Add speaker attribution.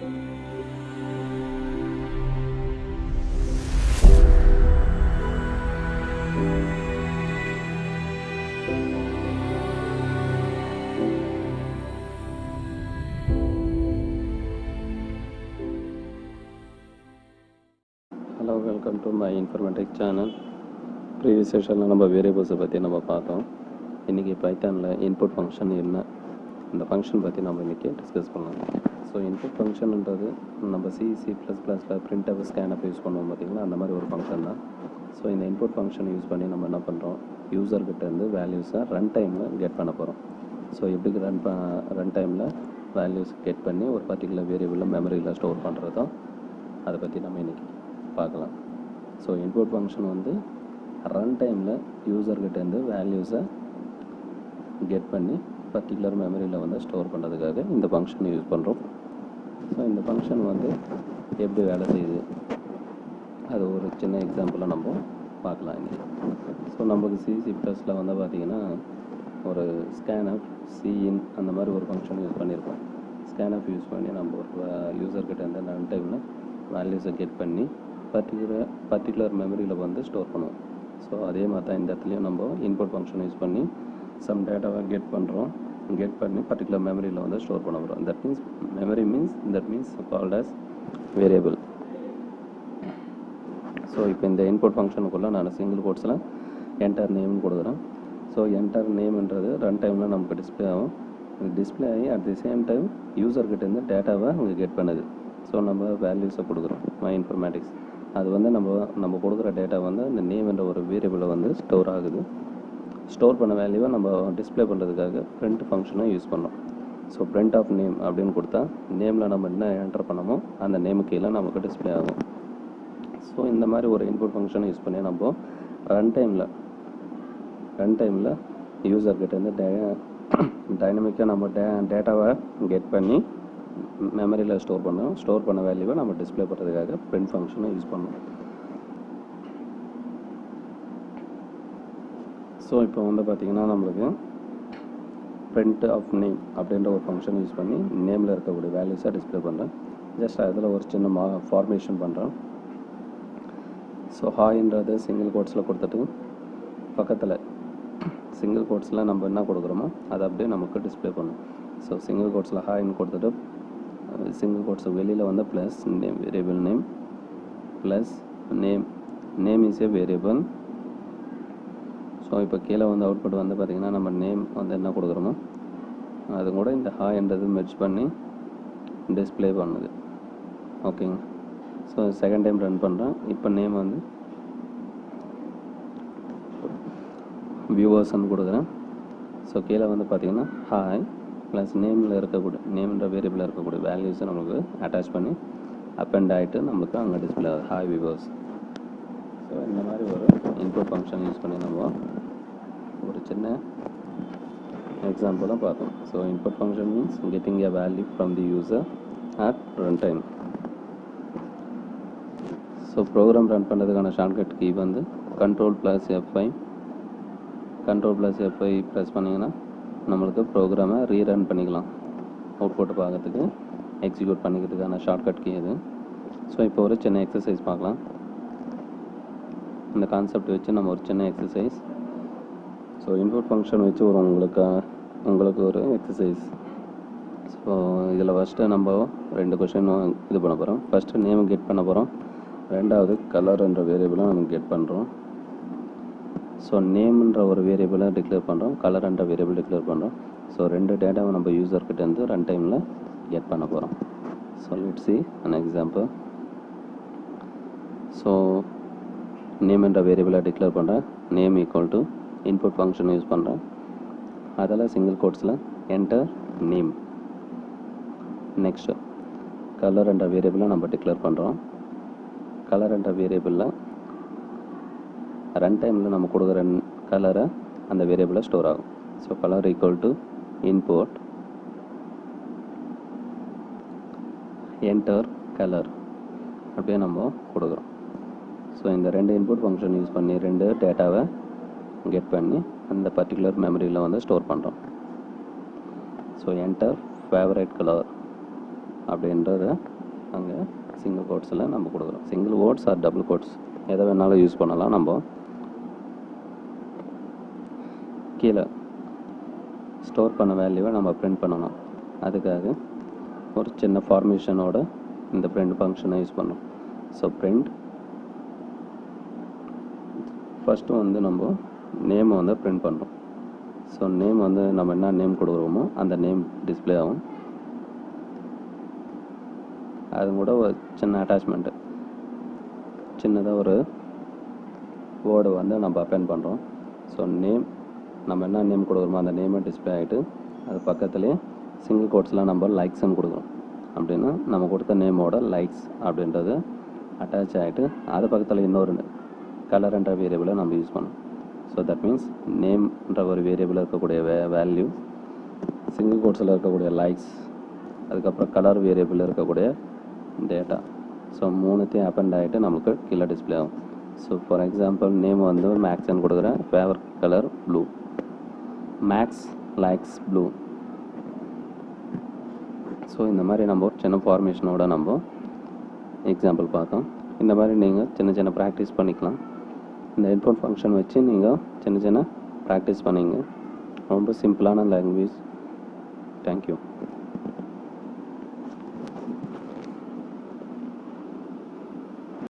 Speaker 1: Hello, welcome to my informatics channel. Previous செஷனில் நம்ம வேரியபிள்ஸை பற்றி நம்ம பார்த்தோம். இன்றைக்கி பைத்தானில் இன்புட் ஃபங்க்ஷன் என்ன, இந்த ஃபங்க்ஷன் பற்றி நம்ம இன்றைக்கி டிஸ்கஸ் பண்ணலாம். ஸோ இன்புட் ஃபங்க்ஷன்ன்றது நம்ம C++ல் printf scanf யூஸ் பண்ணுவோம் பார்த்திங்களா, அந்த மாதிரி ஒரு ஃபங்க்ஷன் தான். ஸோ இந்த இன்புட் ஃபங்க்ஷன் யூஸ் பண்ணி நம்ம என்ன பண்ணுறோம், யூசர்கிட்டேருந்து வேல்யூஸை ரன் டைமில் கெட் பண்ண போகிறோம். ஸோ எப்படி ரன் டைமில் வேல்யூஸ் கெட் பண்ணி ஒரு பர்டிகுலர் வேரியபிளில் மெமரியில் ஸ்டோர் பண்ணுறதோ அதை பற்றி நம்ம இன்றைக்கி பார்க்கலாம். ஸோ இன்புட் ஃபங்க்ஷன் வந்து ரன் டைமில் யூசர்கிட்டேருந்து வேல்யூஸை கெட் பண்ணி பர்டிகுலர் மெமரியில் வந்து ஸ்டோர் பண்ணுறதுக்காக இந்த ஃபங்க்ஷன் யூஸ் பண்ணுறோம். ஸோ இந்த ஃபங்க்ஷன் வந்து எப்படி வேலை செய்யுது, அது ஒரு சின்ன எக்ஸாம்பிளை நம்ம பார்க்கலாம் இன்றைக்கி. ஸோ நம்மளுக்கு C++ல் வந்து பார்த்திங்கன்னா ஒரு ஸ்கேனஃப், சிஇன் அந்த மாதிரி ஒரு ஃபங்க்ஷன் யூஸ் பண்ணியிருக்கோம். ஸ்கேனஃப் யூஸ் பண்ணி நம்ம ஒரு யூசர்கிட்டேருந்து ரன் டைமில் வேல்யூஸை கெட் பண்ணி பர்டிகுலர் மெமரியில் வந்து ஸ்டோர் பண்ணுவோம். ஸோ அதே மாதிரி தான் இந்த இடத்துலையும் நம்ம இன்புட் ஃபங்க்ஷன் யூஸ் பண்ணி சம் டேட்டாவை கெட் பண்ணி பர்டிகுலர் மெமரியில் வந்து ஸ்டோர் பண்ண போகிறோம். That means memory means called as variable. So இப்போ இந்த இன்புட் ஃபங்க்ஷனுக்குள்ளே நான் சிங்கிள் கோட்ஸில் என்டர் நேம்னு கொடுக்குறேன். ஸோ என்டர் நேம்ன்றது ரன் டைமில் நமக்கு டிஸ்பிளே ஆகும். டிஸ்பிளே ஆகி அட் தி சேம் டைம் யூசர்கிட்டேருந்து டேட்டாவை அங்கே கெட் பண்ணுது. ஸோ நம்ம வேல்யூஸை கொடுக்குறோம் மை இன்ஃபர்மேட்டிக்ஸ். அது வந்து நம்ம கொடுக்குற டேட்டா வந்து அந்த நேம் என்ற ஒரு வேரியபிளை வந்து ஸ்டோர் ஆகுது. ஸ்டோர் பண்ண வேல்யூவை நம்ம டிஸ்பிளே பண்ணுறதுக்காக பிரிண்ட் ஃபங்க்ஷனை யூஸ் பண்ணோம். ஸோ பிரிண்ட் ஆஃப் நேம் அப்படின்னு கொடுத்தா நேமில் நம்ம என்ன என்டர் பண்ணமோ அந்த நேமுக்கு கீழே நமக்கு டிஸ்பிளே ஆகும். ஸோ இந்த மாதிரி ஒரு இன்புட் ஃபங்க்ஷனை யூஸ் பண்ணி நம்ம ரன் டைமில் யூசர்கிட்டேருந்து டைனமிக்காக நம்ம டேட்டாவை கெட் பண்ணி மெமரியில் ஸ்டோர் பண்ண வேல்யூவை நம்ம டிஸ்பிளே பண்ணுறதுக்காக பிரிண்ட் ஃபங்க்ஷனை யூஸ் பண்ணோம். ஸோ இப்போ வந்து பார்த்திங்கன்னா நம்மளுக்கு பிரிண்ட் ஆஃப் நேம் அப்படின்ற ஒரு ஃபங்க்ஷன் யூஸ் பண்ணி நேமில் இருக்கக்கூடிய வேல்யூஸை டிஸ்பிளே பண்ணுறேன். ஜஸ்ட் அதில் ஒரு சின்ன ஃபார்மேஷன் பண்ணுறேன். ஸோ ஹாய்ன்றது சிங்கிள் கோட்ஸில் கொடுத்துட்டு பக்கத்தில் சிங்கிள் கோட்ஸில் நம்ம என்ன கொடுக்குறோமோ அதை அப்படியே நமக்கு டிஸ்பிளே பண்ணும். ஸோ சிங்கிள் கோட்ஸில் ஹாய்ன்னு கொடுத்துட்டு சிங்கிள் கோட்ஸ் வெளியில் வந்து plus name, variable name plus name is a variable. So இப்போ கீழே வந்து அவுட்புட் வந்து பார்த்திங்கன்னா நம்ம நேம் வந்து என்ன கொடுக்குறோமோ அது கூட இந்த ஹாய்ன்றது மெர்ஜ் பண்ணி டிஸ்பிளே பண்ணுது. ஓகேங்க. ஸோ செகண்ட் டைம் ரன் பண்ணுறேன். இப்போ நேம் வந்து வியூவர்ஸ்ன்னு கொடுக்குறேன். ஸோ கீழே வந்து பார்த்திங்கன்னா ஹாய் ப்ளஸ் நேம்ன்ற வேரியபிளில் இருக்கக்கூடிய வேல்யூஸை நம்மளுக்கு அட்டாச் பண்ணி அப்பெண்ட் ஆகிட்டு நம்மளுக்கு அங்கே டிஸ்பிளே ஆகுது ஹாய் வியூவர்ஸ். ஸோ இந்த மாதிரி ஒரு இன்புட் ஃபங்க்ஷன் யூஸ் பண்ணி நம்ம ஒரு சின்ன எக்ஸாம்பிள் தான் பார்த்தோம். So input function means getting a value from the user at run time. So program run பண்ணுறதுக்கான ஷார்ட்கட் கீ வந்து Ctrl + F5 ப்ரெஸ் பண்ணிங்கன்னா நம்மளுக்கு ப்ரோக்ராமை ரீரன் பண்ணிக்கலாம். அவுட்புட்டை பார்க்கறதுக்கு எக்ஸிக்யூட் பண்ணிக்கிறதுக்கான ஷார்ட்கட் கீ இது. ஸோ இப்போ ஒரு சின்ன எக்ஸசைஸ் பார்க்கலாம். இந்த கான்செப்ட் வச்சு நம்ம ஒரு சின்ன எக்ஸசைஸ். ஸோ இன்புட் ஃபங்க்ஷன் வச்சு உங்களுக்கு ஒரு எக்ஸசைஸ். ஸோ இதில் ஃபஸ்ட்டு நம்ம 2 கொஷின் இது பண்ண போகிறோம். ஃபஸ்ட்டு நேம் கெட் பண்ண போகிறோம். ரெண்டாவது கலர் என்ற வேரியபிளை நம்ம கெட் பண்ணுறோம். ஸோ நேம்ன்ற ஒரு வேரியபிளை டிக்ளேர் பண்ணுறோம், கலர் என்ற வேரியபிள் டிக்ளேர் பண்ணுறோம். ஸோ 2 டேட்டாவை நம்ம யூசர்கிட்டேருந்து ரன் டைமில் கெட் பண்ண போகிறோம். So let's see an example. So name என்ற வேரியபிளை டிக்ளேர் பண்ணுறேன். Name equal to input function use பண்ணுறேன். அதில் சிங்கிள் கோட்ஸில் என்டர் நேம். நெக்ஸ்ட்டு கலர் என்ற வேரியபிளை நம்ம டிக்ளேர் பண்ணுறோம். கலர் என்ற வேரியபிளில் ரன் டைமில் நம்ம கொடுக்குற கலரை அந்த வேரியபிளில் ஸ்டோர் ஆகும். So colour equal to input enter colour அப்படியே நம்ம கொடுக்குறோம். ஸோ இந்த 2 இன்புட் ஃபங்க்ஷன் யூஸ் பண்ணி 2 டேட்டாவை கெட் பண்ணி அந்த பர்டிகுலர் மெமரியில் வந்து ஸ்டோர் பண்ணுறோம். ஸோ என்டர் ஃபேவரட் கலர் அப்படின்றத அங்கே சிங்கிள் கோட்ஸில் நம்ம கொடுக்குறோம். Single quotes or double quotes எதை வேணாலும் யூஸ் பண்ணலாம். நம்ம கீழே ஸ்டோர் பண்ண வேல்யூவை நம்ம பிரிண்ட் பண்ணணும். அதுக்காக ஒரு சின்ன ஃபார்மேஷனோட இந்த பிரிண்ட் ஃபங்க்ஷனை யூஸ் பண்ணோம். ஸோ பிரிண்ட் ஃபஸ்ட்டு வந்து நம்ம நேமை வந்து பிரிண்ட் பண்ணுறோம். ஸோ நேம் வந்து நம்ம என்ன நேம் கொடுக்குறோமோ அந்த நேம் டிஸ்பிளே ஆகும். அது கூட ஒரு சின்ன அட்டாச்மெண்ட்டு, சின்னதாக ஒரு வேர்டு வந்து நம்ம அப்பெண்ட் பண்ணுறோம். ஸோ நேம் நம்ம என்ன நேம் கொடுக்குறோமோ அந்த நேமை டிஸ்பிளே ஆகிட்டு அது பக்கத்துலேயே சிங்கிள் கோட்ஸில் நம்ம லைக்ஸ்ன்னு கொடுக்குறோம். அப்படின்னா நம்ம கொடுத்த நேமோட லைக்ஸ் அப்படின்றது அட்டாச் ஆகிட்டு அது பக்கத்தில் இன்னொரு கலர்ன்ற வேரியபிளை நம்ம யூஸ் பண்ணோம். ஸோ தட் மீன்ஸ் நேம்ன்ற ஒரு வேரியபிள் இருக்கக்கூடிய வேல்யூ, சிங்கிள் கோட்ஸில் இருக்கக்கூடிய லைக்ஸ், அதுக்கப்புறம் கலர் வேரியபிள் இருக்கக்கூடிய டேட்டா. ஸோ மூணுத்தையும் அப்பெண்ட் ஆகிட்டு நமக்கு கீழே டிஸ்பிளே ஆகும். ஸோ ஃபார் எக்ஸாம்பிள் நேம் வந்து மேக்ஸ்ன்னு கொடுக்குறேன், favourite colour blue, Max likes blue. So இந்த மாதிரி நம்ம ஒரு சின்ன ஃபார்மேஷனோட நம்ம எக்ஸாம்பிள் பார்த்தோம். இந்த மாதிரி நீங்கள் சின்ன சின்ன ப்ராக்டிஸ் பண்ணிக்கலாம். இந்த இன்புட் ஃபங்க்ஷன் வச்சு நீங்கள் சின்ன சின்ன ப்ராக்டிஸ் பண்ணிங்க. ரொம்ப சிம்பிளான லாங்குவேஜ். தேங்க்யூ.